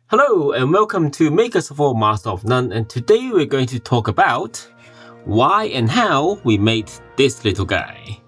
Hello and welcome to Makers of All, Master of None, and today we're going to talk about why and how we made this little guy.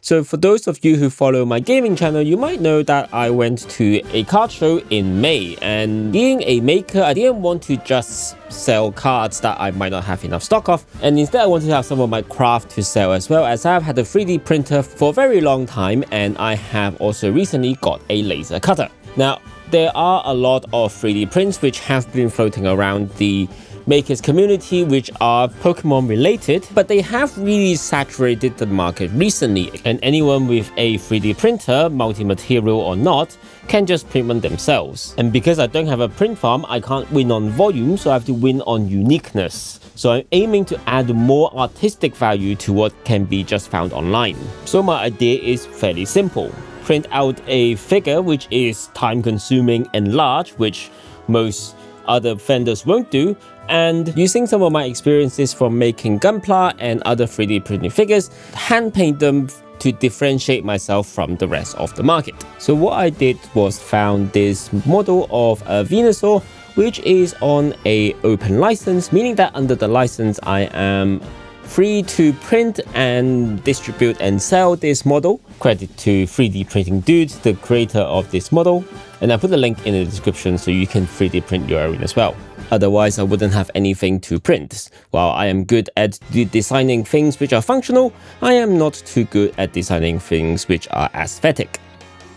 So for those of you who follow my gaming channel, you might know that I went to a card show in May, and being a maker, I didn't want to just sell cards that I might not have enough stock of, and instead I wanted to have some of my craft to sell as well, as I've had a 3D printer for a very long time and I have also recently got a laser cutter. Now, there are a lot of 3D prints which have been floating around the makers community which are Pokemon related, but they have really saturated the market recently, and anyone with a 3D printer, multi-material or not, can just print one themselves. And because I don't have a print farm, I can't win on volume, so I have to win on uniqueness. So I'm aiming to add more artistic value to what can be just found online. So my idea is fairly simple. Print out a figure which is time consuming and large, which most other vendors won't do, and using some of my experiences from making Gunpla and other 3D printing figures, hand paint them to differentiate myself from the rest of the market. So what I did was found this model of a Venusaur, which is on a open license, meaning that under the license I am free to print and distribute and sell this model. Credit to 3D Printing Dude, the creator of this model, and I put the link in the description so you can 3D print your own as well. Otherwise, I wouldn't have anything to print. While I am good at designing things which are functional, I am not too good at designing things which are aesthetic.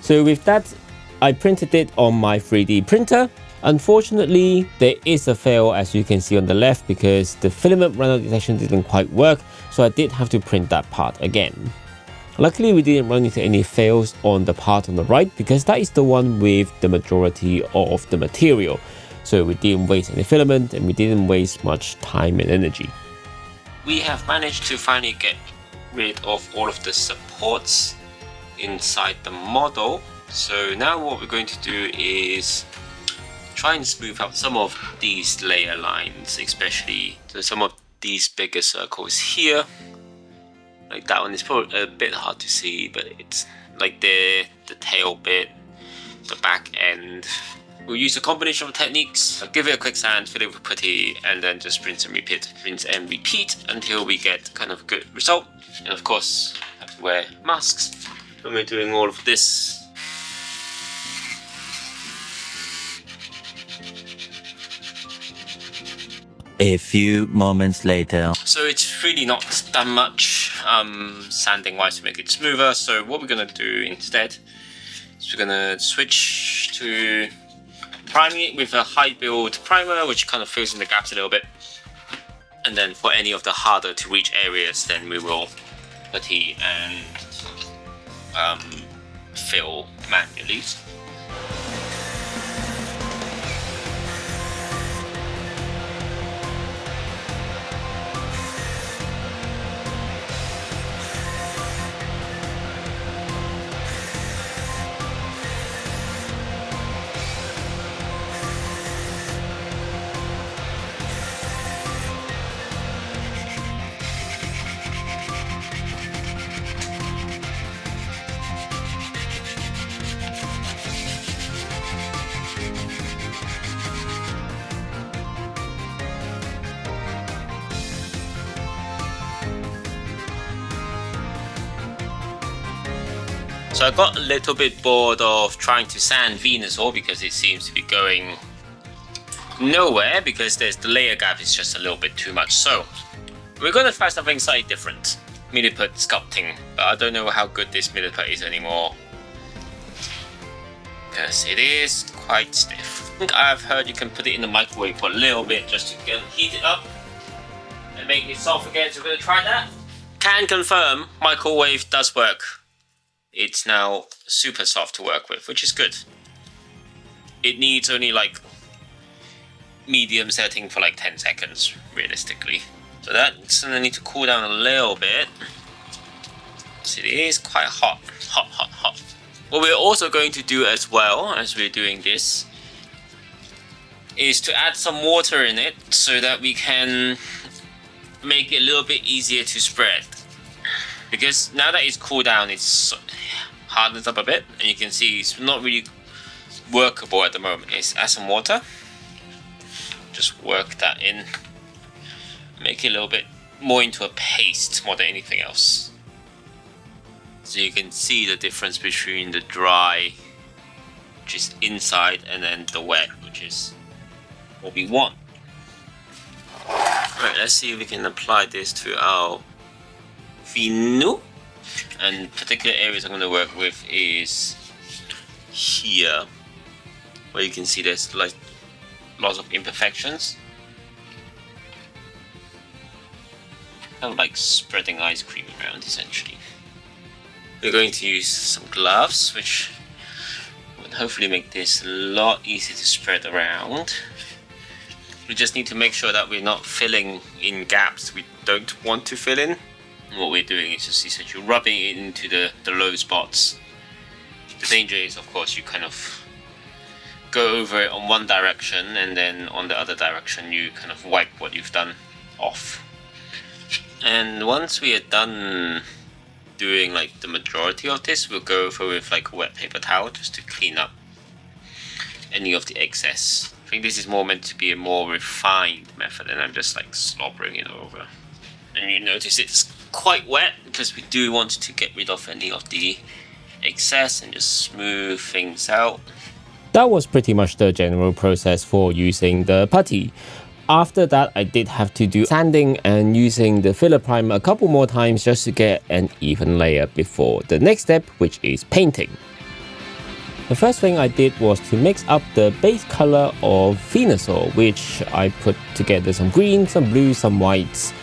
So with that, I printed it on my 3D printer. Unfortunately, there is a fail, as you can see on the left, because the filament runner detection didn't quite work, so I did have to print that part again. Luckily, we didn't run into any fails on the part on the right, because that is the one with the majority of the material. So we didn't waste any filament and we didn't waste much time and energy. We have managed to finally get rid of all of the supports inside the model. So now what we're going to do is try and smooth out some of these layer lines, especially so some of these bigger circles here. Like that one is probably a bit hard to see, but it's like the tail bit, the back end. We'll use a combination of techniques. I'll give it a quick sand, fill it with putty, and then just rinse and repeat until we get kind of a good result. And of course, have to wear masks when we're doing all of this. A few moments later. So it's really not done much sanding wise to make it smoother. So what we're gonna do instead is we're gonna switch to priming it with a high build primer, which kind of fills in the gaps a little bit. And then for any of the harder to reach areas, then we will putty and fill manually. So I got a little bit bored of trying to sand Venusaur because it seems to be going nowhere because the layer gap is just a little bit too much. So we're going to try something slightly different. Milliput sculpting, but I don't know how good this Milliput is anymore because it is quite stiff. I think I've heard you can put it in the microwave for a little bit just to heat it up and make it soft again, so we're going to try that. Can confirm microwave does work. It's now super soft to work with, which is good. It needs only like medium setting for like 10 seconds, realistically. So that's gonna need to cool down a little bit. So it is quite hot. What we're also going to do as well as we're doing this is to add some water in it so that we can make it a little bit easier to spread. Because now that it's cooled down, it's hardens up a bit, and you can see it's not really workable at the moment is add some water. Just work that in. Make it a little bit more into a paste more than anything else. So you can see the difference between the dry, which is inside, and then the wet, which is what we want. Right, let's see if we can apply this to our Venu. And particular areas I'm going to work with is here, where you can see there's like lots of imperfections. Kind of like spreading ice cream around, essentially. We're going to use some gloves, which will hopefully make this a lot easier to spread around. We just need to make sure that we're not filling in gaps we don't want to fill in. And what we're doing is just essentially rubbing it into the low spots. The danger is, of course, you kind of go over it on one direction, and then on the other direction you kind of wipe what you've done off. And once we are done doing like the majority of this, we'll go over with like a wet paper towel just to clean up any of the excess. I think this is more meant to be a more refined method, and I'm just like slobbering it over. And you notice it's quite wet because we do want to get rid of any of the excess and just smooth things out. That was pretty much the general process for using the putty. After that, I did have to do sanding and using the filler primer a couple more times just to get an even layer before the next step, which is painting. The first thing I did was to mix up the base color of Venusaur, which I put together some green, some blue, some whites,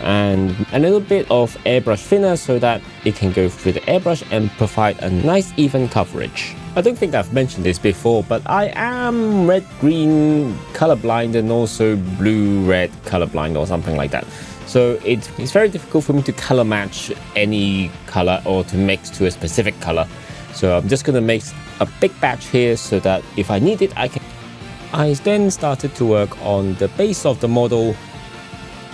and a little bit of airbrush thinner so that it can go through the airbrush and provide a nice even coverage. I don't think I've mentioned this before, but I am red-green colorblind and also blue-red colorblind or something like that. So it's very difficult for me to color match any color or to mix to a specific color. So I'm just going to make a big batch here so that if I need it, I can. I then started to work on the base of the model.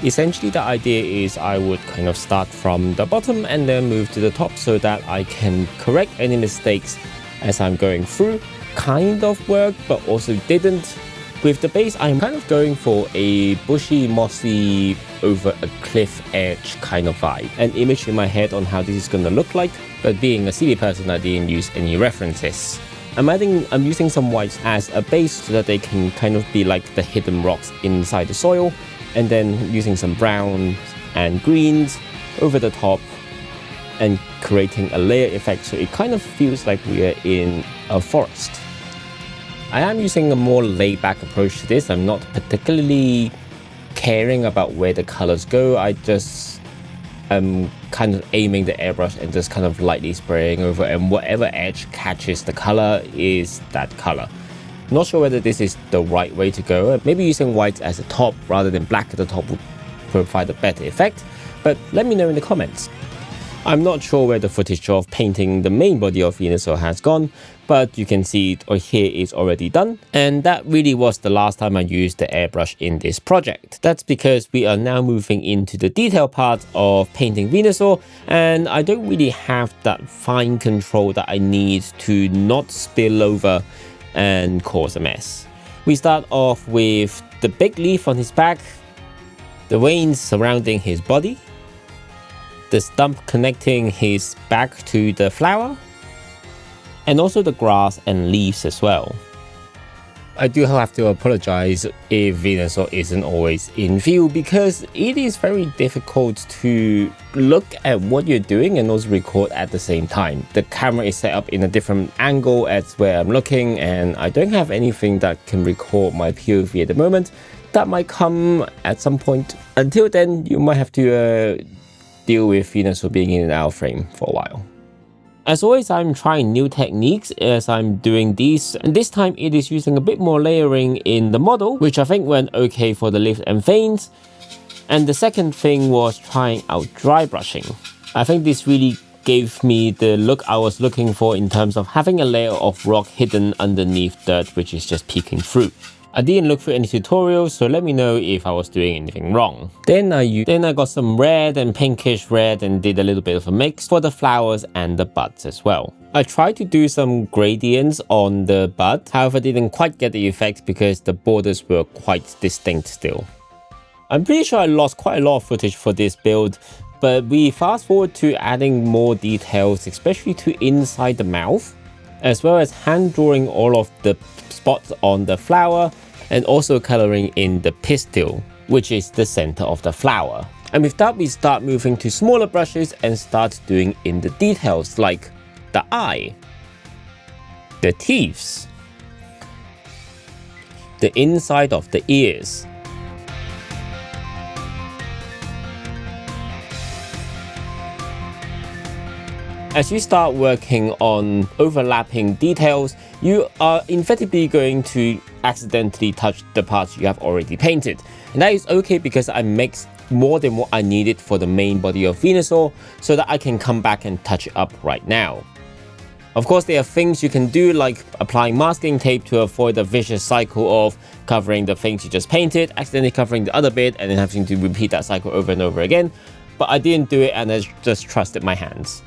Essentially, the idea is I would kind of start from the bottom and then move to the top so that I can correct any mistakes as I'm going through. Kind of worked, but also didn't. With the base, I'm kind of going for a bushy, mossy, over a cliff edge kind of vibe. An image in my head on how this is going to look like, but being a silly person, I didn't use any references. I'm using some whites as a base so that they can kind of be like the hidden rocks inside the soil, and then using some browns and greens over the top and creating a layer effect so it kind of feels like we are in a forest. I am using a more laid-back approach to this. I'm not particularly caring about where the colors go. I just am kind of aiming the airbrush and just kind of lightly spraying over, and whatever edge catches the color is that color. Not sure whether this is the right way to go. Maybe using white as a top rather than black at the top would provide a better effect, but let me know in the comments. I'm not sure where the footage of painting the main body of Venusaur has gone, but you can see it here is already done. And that really was the last time I used the airbrush in this project. That's because we are now moving into the detail part of painting Venusaur, and I don't really have that fine control that I need to not spill over and cause a mess. We start off with the big leaf on his back, the veins surrounding his body, the stump connecting his back to the flower, and also the grass and leaves as well. I do have to apologize if Venusaur isn't always in view, because it is very difficult to look at what you're doing and also record at the same time. The camera is set up in a different angle as where I'm looking, and I don't have anything that can record my POV at the moment. That might come at some point. Until then, you might have to deal with Venusaur being in an out frame for a while. As always, I'm trying new techniques as I'm doing these, and this time it is using a bit more layering in the model, which I think went okay for the leaves and veins. And the second thing was trying out dry brushing. I think this really gave me the look I was looking for in terms of having a layer of rock hidden underneath dirt which is just peeking through. I didn't look for any tutorials, so let me know if I was doing anything wrong. Then I got some red and pinkish red and did a little bit of a mix for the flowers and the buds as well. I tried to do some gradients on the bud, however didn't quite get the effect because the borders were quite distinct still. I'm pretty sure I lost quite a lot of footage for this build, but we fast forward to adding more details, especially to inside the mouth, as well as hand drawing all of the spots on the flower and also coloring in the pistil, which is the center of the flower. And with that, we start moving to smaller brushes and start doing in the details like the eye, the teeth, the inside of the ears, as you start working on overlapping details, you are inevitably going to accidentally touch the parts you have already painted. And that is okay because I mixed more than what I needed for the main body of Venusaur so that I can come back and touch it up right now. Of course, there are things you can do like applying masking tape to avoid the vicious cycle of covering the things you just painted, accidentally covering the other bit, and then having to repeat that cycle over and over again. But I didn't do it and I just trusted my hands.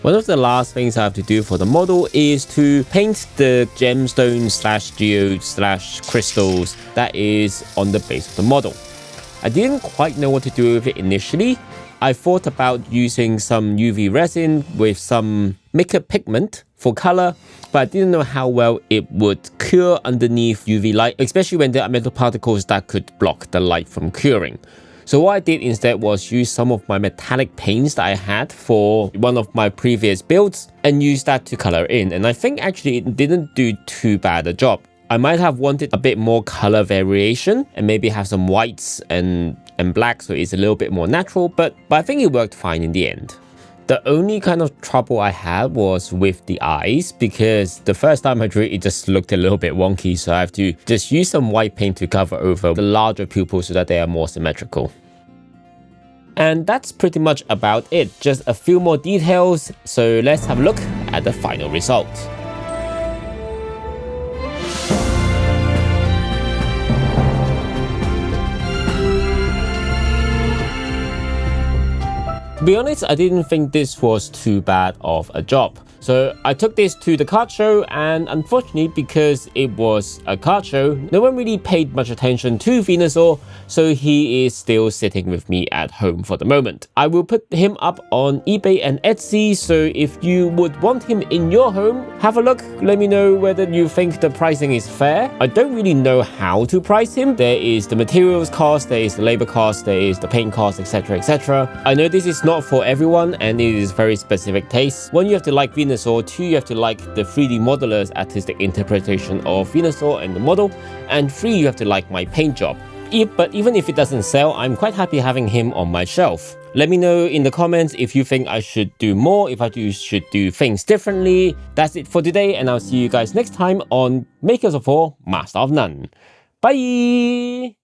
One of the last things I have to do for the model is to paint the gemstones slash geodes slash crystals that is on the base of the model. I didn't quite know what to do with it initially. I thought about using some UV resin with some makeup pigment for color, but I didn't know how well it would cure underneath UV light, especially when there are metal particles that could block the light from curing. So what I did instead was use some of my metallic paints that I had for one of my previous builds and use that to color in. And I think actually it didn't do too bad a job. I might have wanted a bit more color variation and maybe have some whites and black so it's a little bit more natural, but I think it worked fine in the end. The only kind of trouble I had was with the eyes because the first time I drew it, it just looked a little bit wonky, so I have to just use some white paint to cover over the larger pupils so that they are more symmetrical. And that's pretty much about it, just a few more details, so let's have a look at the final result. To be honest, I didn't think this was too bad of a job. So I took this to the card show, and unfortunately, because it was a card show, no one really paid much attention to Venusaur, so he is still sitting with me at home for the moment. I will put him up on eBay and Etsy, so if you would want him in your home, have a look. Let me know whether you think the pricing is fair. I don't really know how to price him. There is the materials cost, there is the labor cost, there is the paint cost, etc, etc. I know this is not for everyone, and it is very specific taste. One, you have to like Venusaur. Two, you have to like the 3D modeler's artistic interpretation of Venusaur and the model, and three, you have to like my paint job. But even if it doesn't sell, I'm quite happy having him on my shelf. Let me know in the comments if you think I should do more, if I should do things differently. That's it for today, and I'll see you guys next time on Makers of All, Master of None. Bye!